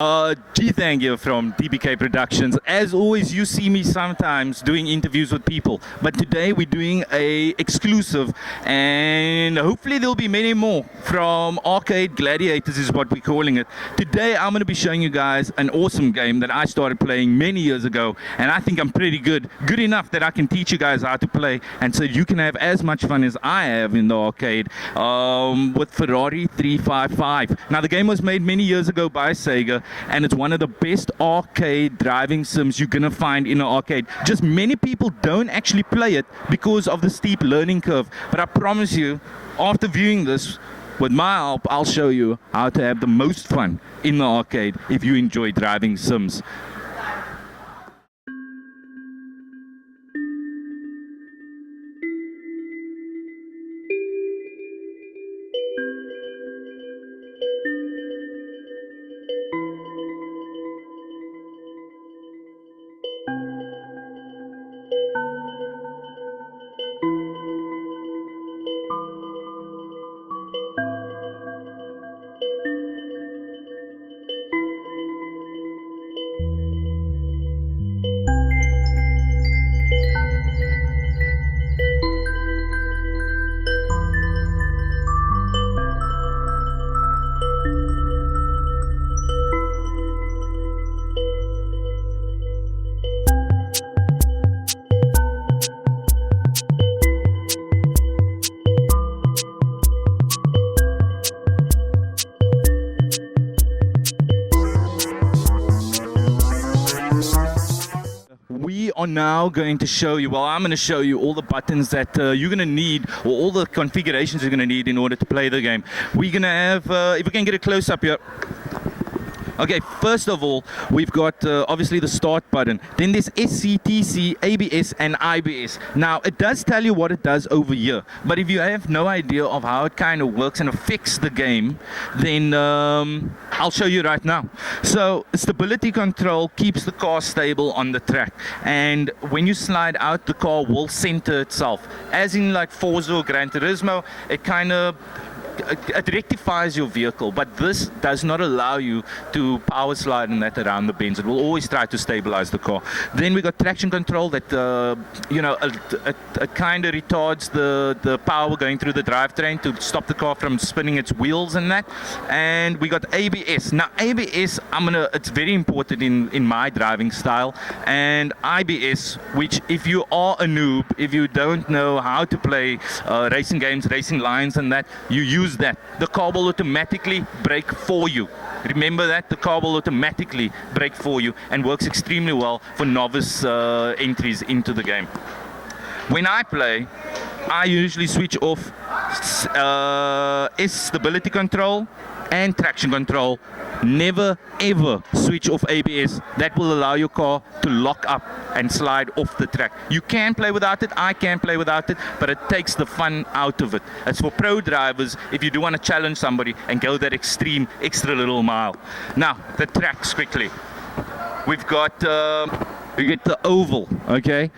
Gthang here from DBK Productions. As always, you see me sometimes doing interviews with people, but today we're doing a exclusive, and hopefully there'll be many more from Arcade Gladiators is what we're calling it. Today I'm going to be showing you guys an awesome game that I started playing many years ago, and I think I'm pretty good enough that I can teach you guys how to play, and so you can have as much fun as I have in the arcade with Ferrari 355. Now the game was made many years ago by Sega, and it's one of the best arcade driving sims you're gonna find in an arcade. Just many people don't actually play it because of the steep learning curve, but I promise you, after viewing this, with my help, I'll show you how to have the most fun in the arcade if you enjoy driving sims. We are now going to show you, well, I'm going to show you all the buttons that you're going to need, or all the configurations you're going to need in order to play the game. We're going to have, if we can get a close up here. Okay, first of all, we've got obviously the start button. Then there's SCTC, ABS, and IBS. Now, it does tell you what it does over here, but if you have no idea of how it kind of works and affects the game, then I'll show you right now. So, stability control keeps the car stable on the track, and when you slide out, the car will center itself. As in like Forza or Gran Turismo, it kind of it rectifies your vehicle, but this does not allow you to power slide and that around the bends. It will always try to stabilize the car. Then we got traction control that it kind of retards the power going through the drivetrain to stop the car from spinning its wheels and that. And we got ABS. Now ABS, it's very important in my driving style. And IBS, which if you are a noob, if you don't know how to play racing games, racing lines and that, you use that. The car will automatically brake for you. Remember that, the car will automatically brake for you and works extremely well for novice entries into the game. When I play, I usually switch off stability control and traction control. Never ever switch off ABS. That will allow your car to lock up and slide off the track. You can play without it, I can play without it, but it takes the fun out of it. It's for pro drivers if you do want to challenge somebody and go that extreme extra little mile. Now, the tracks quickly. We've got you get the oval, okay?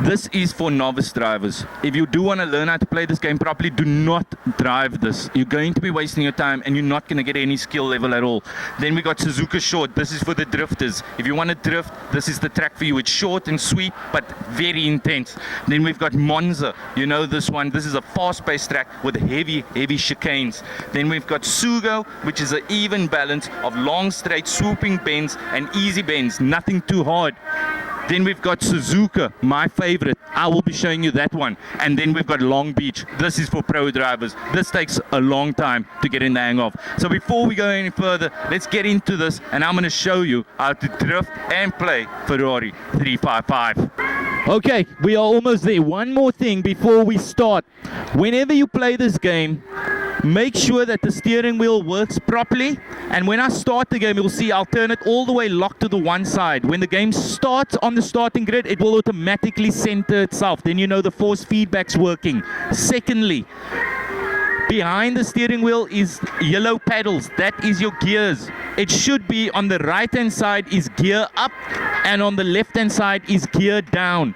This is for novice drivers. If you do want to learn how to play this game properly, do not drive this. You're going to be wasting your time and you're not going to get any skill level at all. Then we got Suzuka Short. This is for the drifters. If you want to drift, this is the track for you. It's short and sweet, but very intense. Then we've got Monza. You know this one. This is a fast-paced track with heavy chicanes. Then we've got Sugo, which is an even balance of long, straight, swooping bends and easy bends. Nothing too hard. Then we've got Suzuka, my favorite. I will be showing you that one. And then we've got Long Beach. This is for pro drivers. This takes a long time to get in the hang of. So before we go any further, let's get into this, and I'm going to show you how to drift and play Ferrari 355. Okay, we are almost there. One more thing before we start. Whenever you play this game, make sure that the steering wheel works properly, and when I start the game, you'll see I'll turn it all the way locked to the one side. When the game starts on the starting grid, it will automatically center itself. Then you know the force feedback's working. Secondly, behind the steering wheel is yellow paddles. That is your gears. It should be on the right hand side is gear up, and on the left hand side is gear down.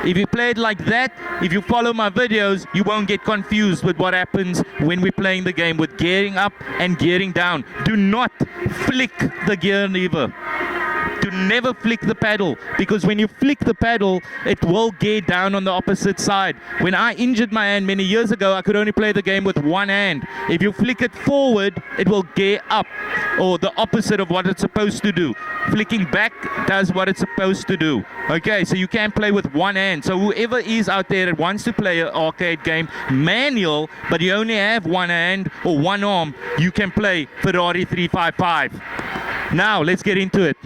If you play it like that, if you follow my videos, you won't get confused with what happens when we're playing the game with gearing up and gearing down. Do not flick the gear lever. To never flick the pedal, because when you flick the pedal, it will gear down on the opposite side. When I injured my hand many years ago, I could only play the game with one hand. If you flick it forward, it will gear up, or the opposite of what it's supposed to do. Flicking back does what it's supposed to do. Okay, so you can play with one hand. So whoever is out there that wants to play an arcade game manual, but you only have one hand or one arm, you can play Ferrari 355. Now let's get into it.